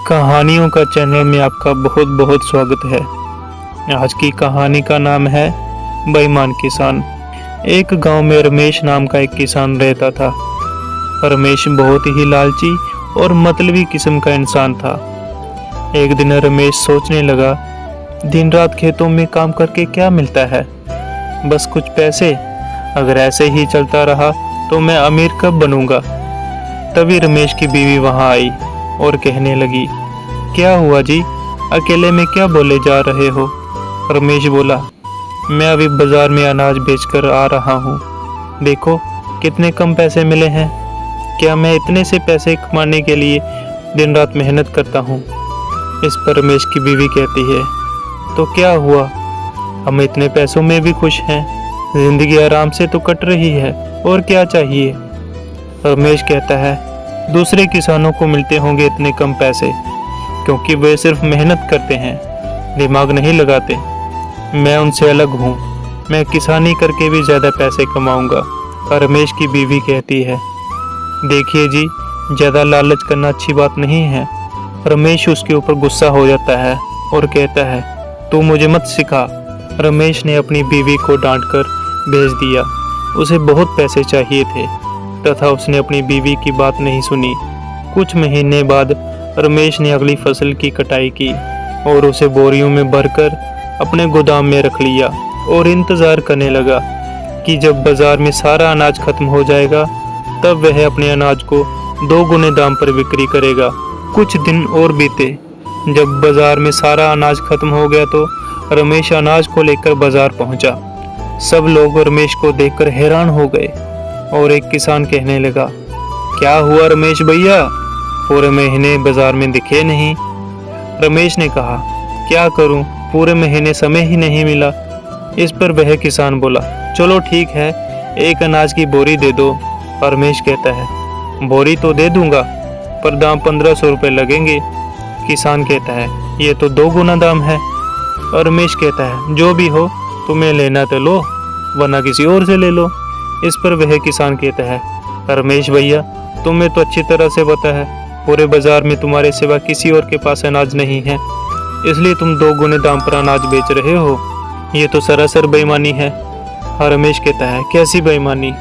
कहानियों का चैनल में आपका बहुत बहुत स्वागत है। आज की कहानी का नाम है बेईमान किसान। एक गांव में रमेश नाम का एक किसान रहता था। रमेश बहुत ही लालची और मतलबी किस्म का इंसान था। एक दिन रमेश सोचने लगा, दिन रात खेतों में काम करके क्या मिलता है, बस कुछ पैसे। अगर ऐसे ही चलता रहा तो मैं अमीर कब बनूंगा। तभी रमेश की बीवी वहां आई और कहने लगी, क्या हुआ जी, अकेले में क्या बोले जा रहे हो। रमेश बोला, मैं अभी बाजार में अनाज बेचकर आ रहा हूँ, देखो कितने कम पैसे मिले हैं। क्या मैं इतने से पैसे कमाने के लिए दिन रात मेहनत करता हूँ। इस पर रमेश की बीवी कहती है, तो क्या हुआ, हम इतने पैसों में भी खुश हैं, जिंदगी आराम से तो कट रही है, और क्या चाहिए। रमेश कहता है, दूसरे किसानों को मिलते होंगे इतने कम पैसे, क्योंकि वे सिर्फ मेहनत करते हैं, दिमाग नहीं लगाते। मैं उनसे अलग हूँ, मैं किसानी करके भी ज़्यादा पैसे कमाऊँगा। रमेश की बीवी कहती है, देखिए जी, ज़्यादा लालच करना अच्छी बात नहीं है। रमेश उसके ऊपर गुस्सा हो जाता है और कहता है, तू मुझे मत सिखा। रमेश ने अपनी बीवी को डांटकर भेज दिया। उसे बहुत पैसे चाहिए थे तथा उसने अपनी बीवी की बात नहीं सुनी। कुछ महीने बाद रमेश ने अगली फसल की कटाई की और उसे बोरियों में भरकर अपने गोदाम में रख लिया और इंतज़ार करने लगा कि जब बाज़ार में सारा अनाज खत्म हो जाएगा तब वह अपने अनाज को 2 गुने दाम पर बिक्री करेगा। कुछ दिन और बीते। जब बाज़ार में सारा अनाज खत्म हो गया तो रमेश अनाज को लेकर बाज़ार पहुंचा। सब लोग रमेश को देखकर हैरान हो गए और एक किसान कहने लगा, क्या हुआ रमेश भैया, पूरे महीने बाजार में दिखे नहीं। रमेश ने कहा, क्या करूं, पूरे महीने समय ही नहीं मिला। इस पर वह किसान बोला, चलो ठीक है, एक अनाज की बोरी दे दो। रमेश कहता है, बोरी तो दे दूंगा, पर दाम 1500 रुपये लगेंगे। किसान कहता है, ये तो 2 गुना दाम है। रमेश कहता है, जो भी हो, तुम्हें लेना तो लो, वरना किसी और से ले लो। इस पर वह किसान कहता है, रमेश भैया, तुम्हें तो अच्छी तरह से पता है, पूरे बाजार में तुम्हारे सिवा किसी और के पास अनाज नहीं है, इसलिए तुम 2 गुने दाम पर अनाज बेच रहे हो। ये तो सरासर बेईमानी है। रमेश कहता है, कैसी बेईमानी,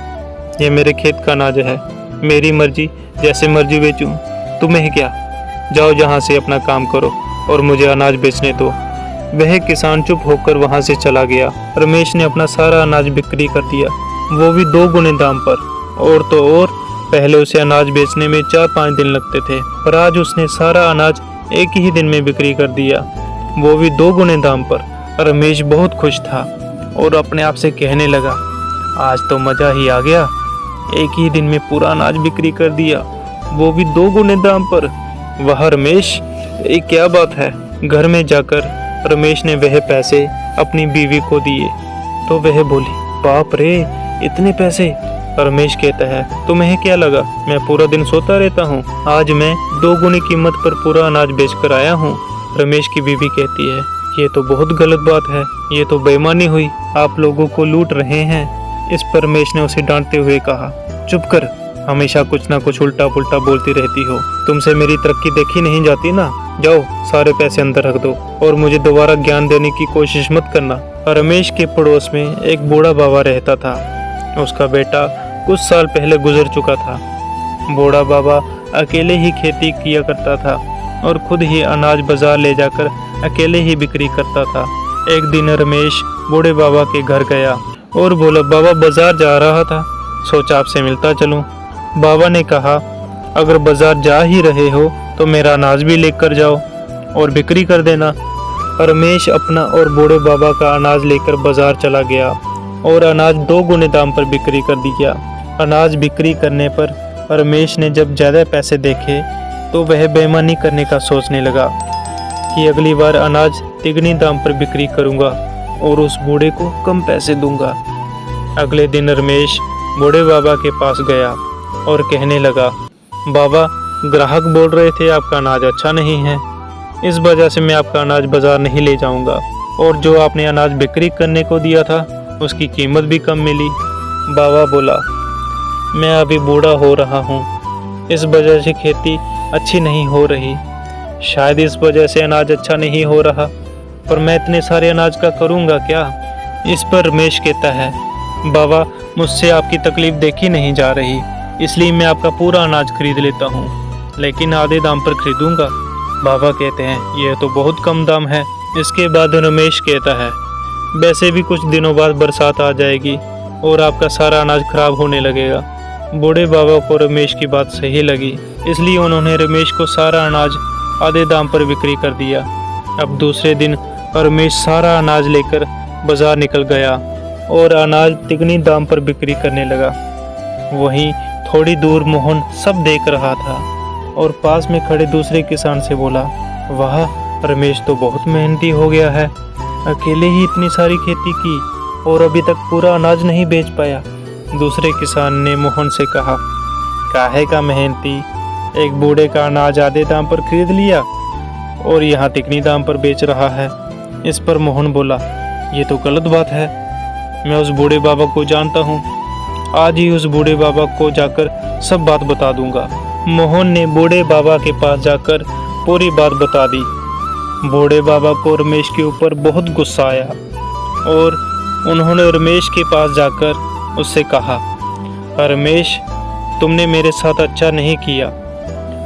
ये मेरे खेत का अनाज है, मेरी मर्जी, जैसे मर्जी बेचूं, तुम्हें क्या। जाओ जहाँ से अपना काम करो और मुझे अनाज बेचने दो। वह किसान चुप होकर वहाँ से चला गया। रमेश ने अपना सारा अनाज बिक्री कर दिया, वो भी 2 गुने दाम पर। और तो और पहले उसे अनाज बेचने में 4-5 दिन लगते थे, पर आज उसने सारा अनाज एक ही दिन में बिक्री कर दिया, वो भी 2 गुने दाम पर। रमेश बहुत खुश था और अपने आप से कहने लगा, आज तो मज़ा ही आ गया, एक ही दिन में पूरा अनाज बिक्री कर दिया, वो भी 2 गुने दाम पर। वाह रमेश, ये क्या बात है। घर में जाकर रमेश ने वह पैसे अपनी बीवी को दिए तो वह बोली, बाप रे, इतने पैसे। रमेश कहता है, तुम्हें क्या लगा, मैं पूरा दिन सोता रहता हूँ, आज मैं 2 गुनी कीमत पर पूरा अनाज बेचकर आया हूँ। रमेश की बीवी कहती है, ये तो बहुत गलत बात है, ये तो बेईमानी हुई, आप लोगों को लूट रहे हैं। इस पर रमेश ने उसे डांटते हुए कहा, चुप कर, हमेशा कुछ ना कुछ उल्टा पुल्टा बोलती रहती हो, तुमसे मेरी तरक्की देखी नहीं जाती ना। जाओ, सारे पैसे अंदर रख दो और मुझे दोबारा ज्ञान देने की कोशिश मत करना। रमेश के पड़ोस में एक बूढ़ा बाबा रहता था। उसका बेटा कुछ साल पहले गुजर चुका था। बूढ़ा बाबा अकेले ही खेती किया करता था और खुद ही अनाज बाजार ले जाकर अकेले ही बिक्री करता था। एक दिन रमेश बूढ़े बाबा के घर गया और बोला, बाबा बाजार जा रहा था, सोचा आपसे मिलता चलूं। बाबा ने कहा, अगर बाजार जा ही रहे हो तो मेरा अनाज भी लेकर जाओ और बिक्री कर देना। रमेश अपना और बूढ़े बाबा का अनाज लेकर बाजार चला गया और अनाज 2 गुने दाम पर बिक्री कर दिया। अनाज बिक्री करने पर रमेश ने जब ज़्यादा पैसे देखे तो वह बेईमानी करने का सोचने लगा कि अगली बार अनाज 3 दाम पर बिक्री करूंगा और उस बूढ़े को कम पैसे दूंगा। अगले दिन रमेश बूढ़े बाबा के पास गया और कहने लगा, बाबा, ग्राहक बोल रहे थे आपका अनाज अच्छा नहीं है, इस वजह से मैं आपका अनाज बाजार नहीं ले जाऊंगा, और जो आपने अनाज बिक्री करने को दिया था उसकी कीमत भी कम मिली। बाबा बोला, मैं अभी बूढ़ा हो रहा हूँ, इस वजह से खेती अच्छी नहीं हो रही, शायद इस वजह से अनाज अच्छा नहीं हो रहा, पर मैं इतने सारे अनाज का करूँगा क्या। इस पर रमेश कहता है, बाबा मुझसे आपकी तकलीफ देखी नहीं जा रही, इसलिए मैं आपका पूरा अनाज खरीद लेता हूँ, लेकिन आधे दाम पर खरीदूंगा। बाबा कहते हैं, यह तो बहुत कम दाम है। इसके बाद रमेश कहता है, वैसे भी कुछ दिनों बाद बरसात आ जाएगी और आपका सारा अनाज खराब होने लगेगा। बूढ़े बाबा को रमेश की बात सही लगी, इसलिए उन्होंने रमेश को सारा अनाज आधे दाम पर बिक्री कर दिया। अब दूसरे दिन रमेश सारा अनाज लेकर बाजार निकल गया और अनाज तिगनी दाम पर बिक्री करने लगा। वहीं थोड़ी दूर मोहन सब देख रहा था और पास में खड़े दूसरे किसान से बोला, वाह रमेश तो बहुत मेहनती हो गया है, अकेले ही इतनी सारी खेती की और अभी तक पूरा अनाज नहीं बेच पाया। दूसरे किसान ने मोहन से कहा, काहे का मेहनती, एक बूढ़े का अनाज आधे दाम पर खरीद लिया और यहाँ तिगनी दाम पर बेच रहा है। इस पर मोहन बोला, ये तो गलत बात है, मैं उस बूढ़े बाबा को जानता हूँ, आज ही उस बूढ़े बाबा को जाकर सब बात बता दूंगा। मोहन ने बूढ़े बाबा के पास जाकर पूरी बात बता दी। बूढ़े बाबा को रमेश के ऊपर बहुत गुस्सा आया और उन्होंने रमेश के पास जाकर उससे कहा, रमेश तुमने मेरे साथ अच्छा नहीं किया,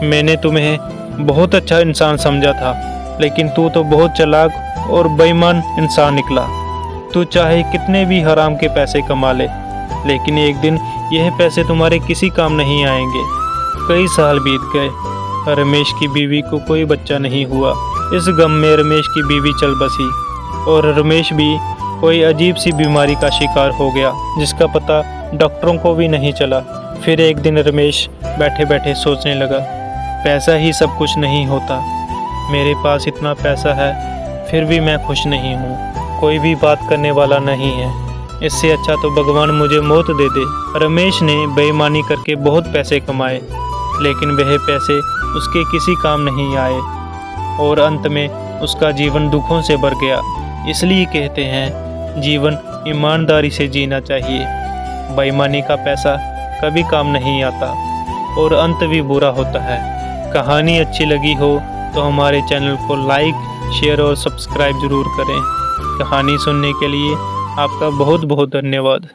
मैंने तुम्हें बहुत अच्छा इंसान समझा था, लेकिन तू तो बहुत चालाक और बेईमान इंसान निकला। तू चाहे कितने भी हराम के पैसे कमा ले, लेकिन एक दिन यह पैसे तुम्हारे किसी काम नहीं आएंगे। कई साल बीत गए, रमेश की बीवी को कोई बच्चा नहीं हुआ। इस गम में रमेश की बीवी चल बसी और रमेश भी कोई अजीब सी बीमारी का शिकार हो गया, जिसका पता डॉक्टरों को भी नहीं चला। फिर एक दिन रमेश बैठे बैठे सोचने लगा, पैसा ही सब कुछ नहीं होता, मेरे पास इतना पैसा है फिर भी मैं खुश नहीं हूँ, कोई भी बात करने वाला नहीं है, इससे अच्छा तो भगवान मुझे मौत दे दे। रमेश ने बेईमानी करके बहुत पैसे कमाए, लेकिन वह पैसे उसके किसी काम नहीं आए और अंत में उसका जीवन दुखों से भर गया। इसलिए कहते हैं, जीवन ईमानदारी से जीना चाहिए। बेईमानी का पैसा कभी काम नहीं आता और अंत भी बुरा होता है। कहानी अच्छी लगी हो तो हमारे चैनल को लाइक, शेयर और सब्सक्राइब ज़रूर करें। कहानी सुनने के लिए आपका बहुत बहुत धन्यवाद।